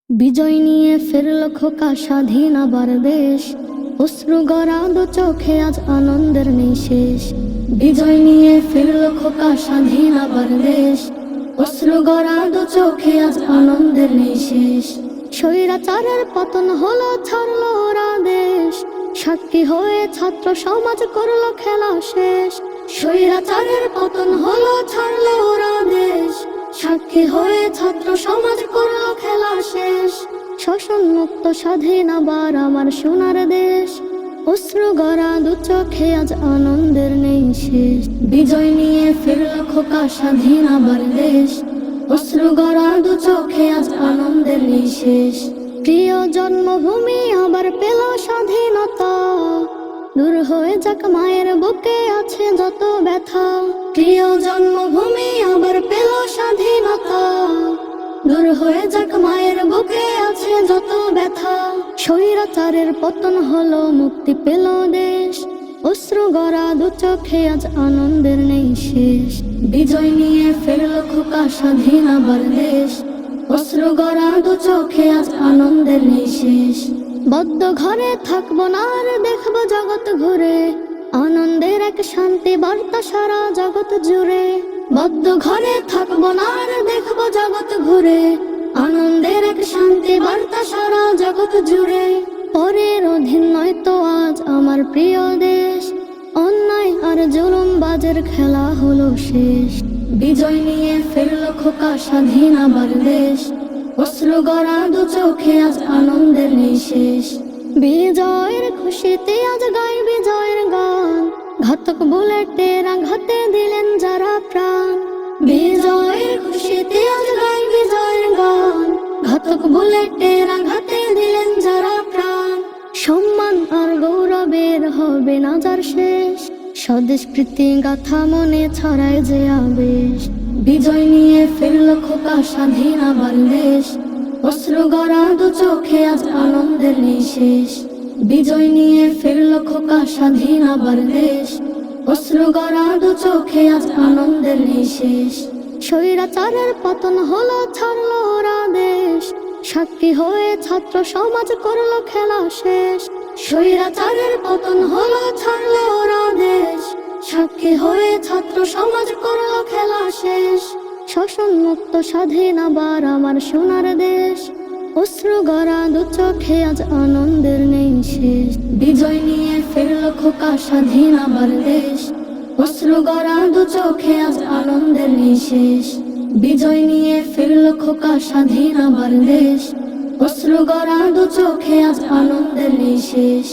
বিজয় নিয়ে ফিরল খোকা স্বাধীন আবার দেশ, অশ্রু গড়া দু চোখে আজ আনন্দের নেই শেষ। বিজয় নিয়ে ফিরল খোকা স্বাধীন আবার দেশ, অশ্রু গড়া দু চোখে আজ আনন্দের নেই শেষ। স্বৈরাচারের পতন হলো, ছাড়লো ওরা দেশ, সাক্ষী হয়ে ছাত্র সমাজ করলো খেলা শেষ। স্বৈরাচারের পতন হলো, ছাড়লো ওরা দেশ, সাক্ষী হয়ে ছাত্র সমাজ করলো খেলা শেষ। শোষণ মুক্ত স্বাধীন আবার আমার সোনার দেশ, অশ্রু গড়া দু চোখে আজ আনন্দের নেই শেষ। বিজয় নিয়ে ফিরল খোকা স্বাধীন আবার দেশ, অশ্রু গড়া দু চোখে আজ আনন্দের নেই শেষ। প্রিয় জন্মভূমি আবার পেল স্বাধীনতা, দূর হয়ে যাক মায়ের বুকে আছে যত ব্যথা। প্রিয় জন্মভূমি আবার পেল স্বাধীনতা, দূর হয়ে যাক মায়ের বুকে আছে যত ব্যথা। স্বৈরাচারের পতন হলো, মুক্তি পেল দেশ, অশ্রু গড়া দু চোখে আজ আনন্দের নেই শেষ। বিজয় নিয়ে ফিরল খোকা স্বাধীন আবার দেশ, অশ্রু গড়া দু চোখে আজ আনন্দের নেই শেষ। বদ্ধ ঘরে থাকবো না আর দেখবো জগৎ ঘুরে, আনন্দের এক শান্তি বার্তা সারা জগৎ জুড়ে। বদ্ধ ঘরে থাকবো না আর দেখবো জগৎ ঘুরে, আনন্দের এক শান্তি বার্তা সারা জগৎ জুড়ে। পরের অধীন নয় তো আজ আমার প্রিয় দেশ, অন্যায় আর জুলুম বাজের খেলা হলো শেষ। বিজয় নিয়ে ফিরল খোকা স্বাধীন আবার দেশ, অশ্রু গড়া দু চোখে আজ আনন্দের নেই শেষ। বিজয়ের খুশিতে আজ গাই বিজয়ের গান, ঘাতক বুলেটের আঘাতে দিলেন যারা প্রাণ। বিজয়ের খুশিতে আজ গাই বিজয়ের গান, ঘাতক বুলেটের আঘাতে দিলেন যারা প্রাণ। সম্মান আর গৌরবের হবে না যার শেষ, স্বদেশ প্রীতি গাথা মনে ছড়ায় যে আবেশ। বিজয় নিয়ে ফিরল খোকা স্বাধীন আবার দেশ, অশ্রু গড়া দু চোখে আজ আনন্দের নেই শেষ। বিজয় নিয়ে ফিরল খোকা স্বাধীন আবার দেশ, অশ্রু গড়া দু চোখে আজ আনন্দের নেই শেষ। স্বৈরাচারের পতন হলো, ছাড়লো ওরা দেশ, সাক্ষী হয়ে ছাত্র সমাজ করলো খেলা শেষ। স্বৈরাচারের পতন হলো, ছাড়লো ওরা দেশ, সাক্ষী হয়ে ছাত্র সমাজ করলো খেলা শেষ। শোষণ মুক্ত স্বাধীন আবার আমার সোনার দেশ, অশ্রু গড়া দু চোখে আজ আনন্দের নেই শেষ। বিজয় নিয়ে ফিরল খোকা স্বাধীন আবার দেশ, অশ্রু গড়া দু চোখে আজ আনন্দের নেই শেষ। বিজয় নিয়ে ফিরল খোকা স্বাধীন আবার দেশ, অশ্রু গড়া দু চোখে আজ আনন্দের নেই শেষ।